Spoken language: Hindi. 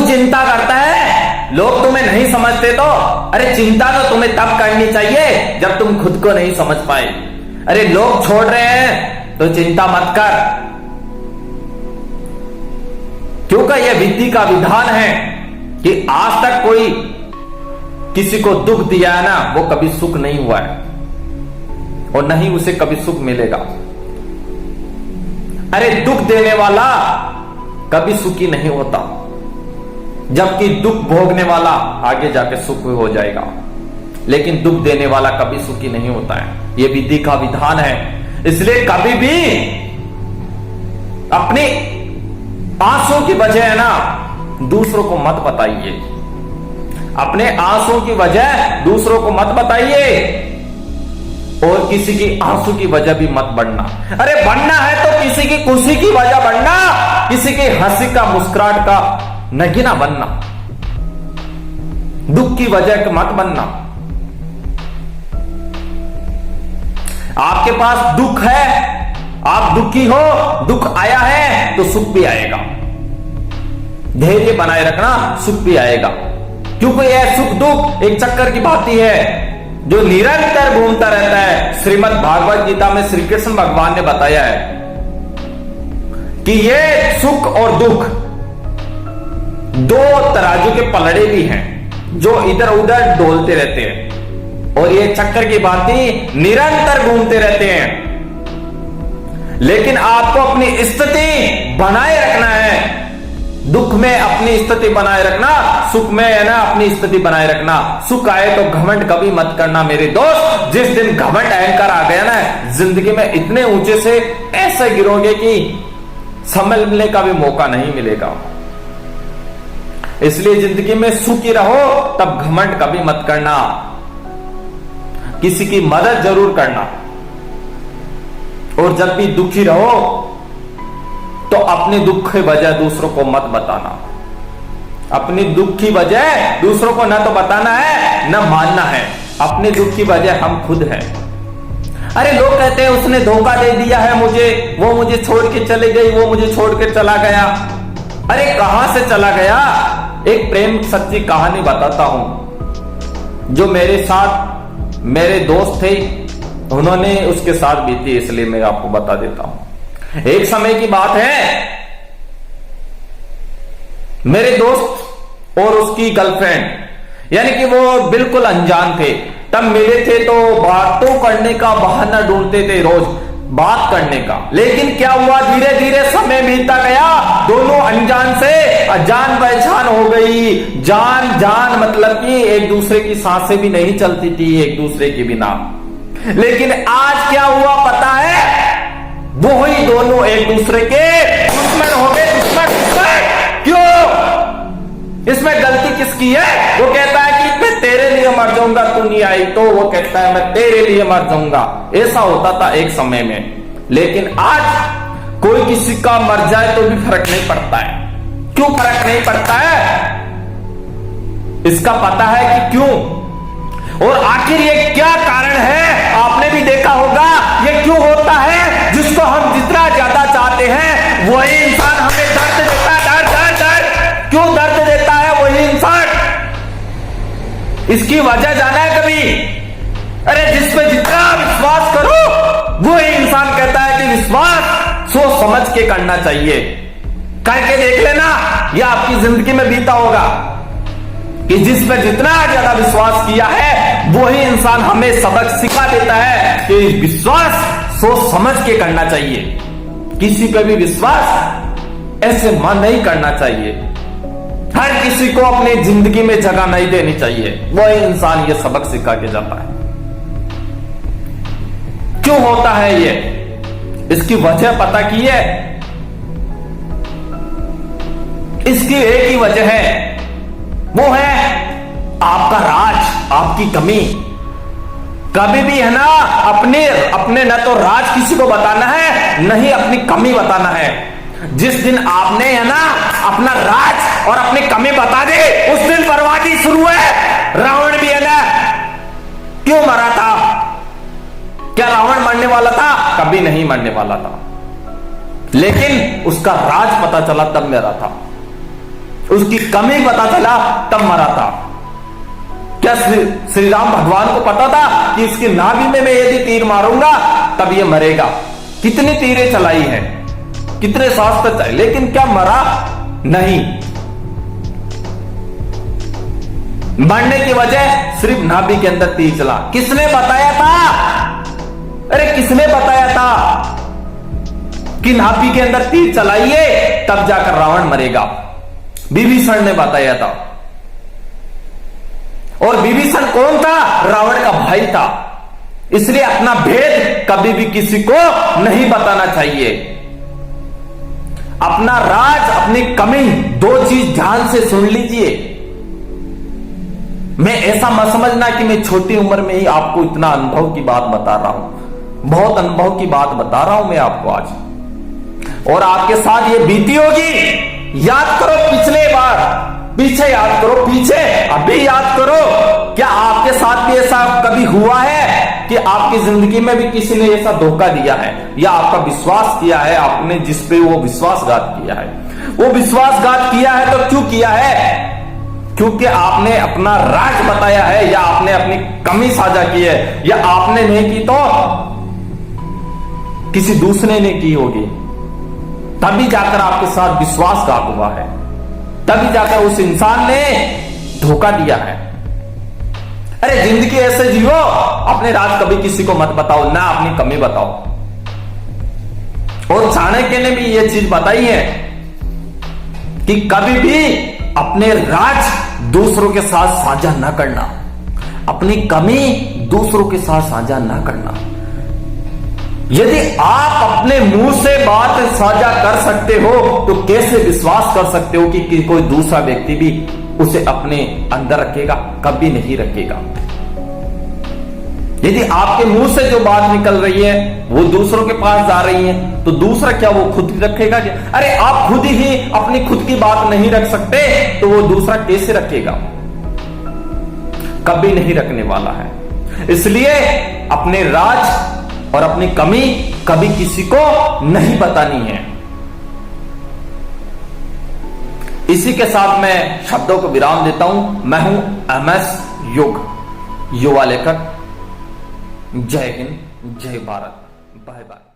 चिंता करता है, लोग तुम्हें नहीं समझते तो? अरे चिंता तो तुम्हें तब करनी चाहिए जब तुम खुद को नहीं समझ पाए। अरे लोग छोड़ रहे हैं तो चिंता मत कर, क्योंकि यह विधि का विधान है कि आज तक कोई किसी को दुख दिया है ना, वो कभी सुख नहीं हुआ है और नहीं उसे कभी सुख मिलेगा। अरे दुख देने वाला कभी सुखी नहीं होता, जबकि दुख भोगने वाला आगे जाके सुख हो जाएगा, लेकिन दुख देने वाला कभी सुखी नहीं होता है। यह विधि का विधान है। इसलिए कभी भी अपने आंसू की वजह है ना दूसरों को मत बताइए, अपने आंसू की वजह दूसरों को मत बताइए और किसी की आंसू की वजह भी मत बनना। अरे बनना है तो किसी की खुशी की वजह बनना, किसी की हंसी का मुस्कुराहट का नगीना बनना, दुख की वजह मत बनना। आपके पास दुख है, आप दुखी हो, दुख आया है तो सुख भी आएगा। धैर्य बनाए रखना, सुख भी आएगा, क्योंकि यह सुख दुख एक चक्कर की भांति है जो निरंतर घूमता रहता है। श्रीमद् भागवत गीता में श्री कृष्ण भगवान ने बताया है कि ये सुख और दुख दो तराजू के पलड़े भी हैं जो इधर उधर डोलते रहते हैं और ये चक्कर की भांति निरंतर घूमते रहते हैं। लेकिन आपको अपनी स्थिति बनाए रखना है, दुख में अपनी स्थिति बनाए रखना, सुख में है ना अपनी स्थिति बनाए रखना। सुख आए तो घमंड कभी मत करना मेरे दोस्त। जिस दिन घमंड अहंकार आ गया ना जिंदगी में, इतने ऊंचे से ऐसे गिरोगे कि संभलने का भी मौका नहीं मिलेगा। इसलिए जिंदगी में सुखी रहो, तब घमंड कभी मत करना, किसी की मदद जरूर करना। और जब भी दुखी रहो तो अपने दुख की वजह दूसरों को मत बताना। अपनी दुख की वजह दूसरों को ना तो बताना है ना मानना है, अपने दुख की वजह हम खुद हैं। अरे लोग कहते हैं उसने धोखा दे दिया है मुझे, वो मुझे छोड़ के चली गई, वो मुझे छोड़ के चला गया। अरे कहां से चला गया? एक प्रेम सच्ची कहानी बताता हूं जो मेरे साथ मेरे दोस्त थे, उन्होंने उसके साथ बीती, इसलिए मैं आपको बता देता हूं। एक समय की बात है, मेरे दोस्त और उसकी गर्लफ्रेंड यानी कि वो बिल्कुल अनजान थे, तब मिले थे तो बातों करने का बहाना ढूंढते थे, रोज बात करने का। लेकिन क्या हुआ, धीरे धीरे समय बीतता गया, दोनों अनजान से जान पहचान हो गई। जान जान मतलब कि एक दूसरे की सांसें भी नहीं चलती थी एक दूसरे के बिना। लेकिन आज क्या हुआ पता है, वो ही दोनों एक दूसरे के दुश्मन हो गए। दुश्मन क्यों? इसमें गलती किसकी है? वो कहता है कि मैं तेरे लिए मर जाऊंगा, तू नहीं आई तो। वो कहता है मैं तेरे लिए मर जाऊंगा। ऐसा होता था एक समय में, लेकिन आज कोई किसी का मर जाए तो भी फर्क नहीं पड़ता है। क्यों फर्क नहीं पड़ता है? इसका पता है कि क्यों, और आखिर ये क्या कारण है? आपने भी देखा होगा ये क्यों होता है। जिसको हम जितना ज्यादा चाहते हैं वही इंसान हमें दर्द देता है। दर्द दर्द दर्द क्यों दर्द देता है वही इंसान? इसकी वजह जाना है कभी? अरे जिस पे जितना विश्वास करो वही इंसान कहता है कि विश्वास सोच समझ के करना चाहिए। करके देख लेना, ये आपकी जिंदगी में बीता होगा कि जिस पे जितना ज्यादा विश्वास किया है वही इंसान हमें सबक सिखा देता है कि विश्वास सोच समझ के करना चाहिए। किसी पे भी विश्वास ऐसे मन नहीं करना चाहिए। हर किसी को अपनी जिंदगी में जगह नहीं देनी चाहिए। वही इंसान ये सबक सिखा के जाता है। क्यों होता है ये? इसकी वजह पता की है? इसकी एक ही वजह है, वो है आपका राज, आपकी कमी। कभी भी है ना अपने न तो राज किसी को बताना है, न ही अपनी कमी बताना है। जिस दिन आपने है ना अपना राज और अपनी कमी बता दे, उस दिन बर्बादी शुरू है। रावण भी है ना क्यों मरा था? क्या रावण मरने वाला था? कभी नहीं मरने वाला था, लेकिन उसका राज पता चला तब मरा था। उसकी कमी पता चला तब मरा था। क्या श्री राम भगवान को पता था कि इसकी नाभि में मैं यदि तीर मारूंगा तब ये मरेगा? कितनी तीरें चलाई है, कितने शास्त्र चले, लेकिन क्या मरा नहीं। मरने की वजह सिर्फ नाभि के अंदर तीर चला। किसने बताया था? अरे किसने बताया था कि नाभि के अंदर तीर चलाइए तब जाकर रावण मरेगा? विभीषण ने बताया था। और विभीषण कौन था? रावण का भाई था। इसलिए अपना भेद कभी भी किसी को नहीं बताना चाहिए। अपना राज, अपनी कमी, दो चीज ध्यान से सुन लीजिए। मैं ऐसा मत समझना कि मैं छोटी उम्र में ही आपको इतना अनुभव की बात बता रहा हूं। बहुत अनुभव की बात बता रहा हूं मैं आपको आज, और आपके साथ ये बीती होगी। याद करो पिछले बार, पीछे याद करो, पीछे अभी याद करो। क्या आपके साथ भी ऐसा कभी हुआ है कि आपकी जिंदगी में भी किसी ने ऐसा धोखा दिया है या आपका विश्वास किया है, आपने जिस पे वो विश्वासघात किया है? वो विश्वासघात किया है तो क्यों किया है? क्योंकि आपने अपना राज बताया है, या आपने अपनी कमी साझा की है, या आपने नहीं की तो किसी दूसरे ने की होगी। तभी जाकर आपके साथ विश्वासघात हुआ है, तभी जाकर उस इंसान ने धोखा दिया है। अरे जिंदगी ऐसे जियो, अपने राज कभी किसी को मत बताओ, ना अपनी कमी बताओ। और चाणक्य ने भी यह चीज बताई है कि कभी भी अपने राज दूसरों के साथ साझा ना करना, अपनी कमी दूसरों के साथ साझा ना करना। यदि आप अपने मुंह से बात साझा कर सकते हो तो कैसे विश्वास कर सकते हो कि कोई दूसरा व्यक्ति भी उसे अपने अंदर रखेगा? कभी नहीं रखेगा। यदि आपके मुंह से जो बात निकल रही है वो दूसरों के पास जा रही है तो दूसरा क्या वो खुद रखेगा क्या? अरे आप खुद ही अपनी खुद की बात नहीं रख सकते तो वो दूसरा कैसे रखेगा? कभी नहीं रखने वाला है। इसलिए अपने राज और अपनी कमी कभी किसी को नहीं बतानी है। इसी के साथ मैं शब्दों को विराम देता हूं। मैं हूं MS युग, युवा लेखक। जय हिंद, जय भारत, बाय बाय।